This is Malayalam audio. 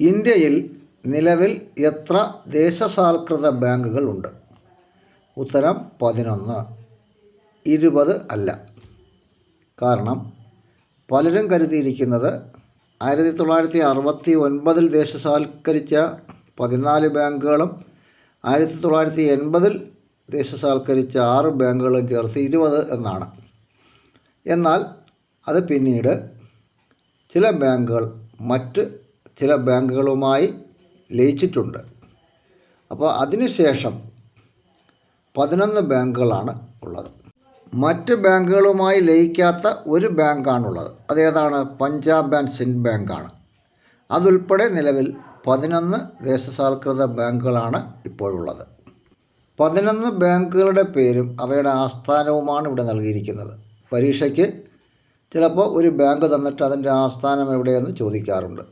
ഇന്ത്യയിൽ നിലവിൽ എത്ര ദേശസാൽകൃത ബാങ്കുകൾ ഉണ്ട്? ഉത്തരം 11. 20 അല്ല. കാരണം പലരും കരുതിയിരിക്കുന്നത് 1969 ദേശസാൽക്കരിച്ച 14 ബാങ്കുകളും 1980 ദേശസാൽക്കരിച്ച 6 ബാങ്കുകളും ചേർത്ത് 20 എന്നാണ്. എന്നാൽ അത് പിന്നീട് ചില ബാങ്കുകൾ മറ്റ് ചില ബാങ്കുകളുമായി ലയിച്ചിട്ടുണ്ട്. അപ്പോൾ അതിനുശേഷം 11 ബാങ്കുകളാണ് ഉള്ളത്. മറ്റ് ബാങ്കുകളുമായി ലയിക്കാത്ത ഒരു ബാങ്കാണുള്ളത്. അതേതാണ്? പഞ്ചാബ് ആൻഡ് സിന്ധ് ബാങ്കാണ്. അതുൾപ്പെടെ നിലവിൽ 11 ദേശസാൽകൃത ബാങ്കുകളാണ് ഇപ്പോഴുള്ളത്. 11 ബാങ്കുകളുടെ പേരും അവയുടെ ആസ്ഥാനവുമാണ് ഇവിടെ നൽകിയിരിക്കുന്നത്. പരീക്ഷയ്ക്ക് ചിലപ്പോൾ ഒരു ബാങ്ക് തന്നിട്ട് അതിൻ്റെ ആസ്ഥാനം എവിടെയെന്ന് ചോദിക്കാറുണ്ട്.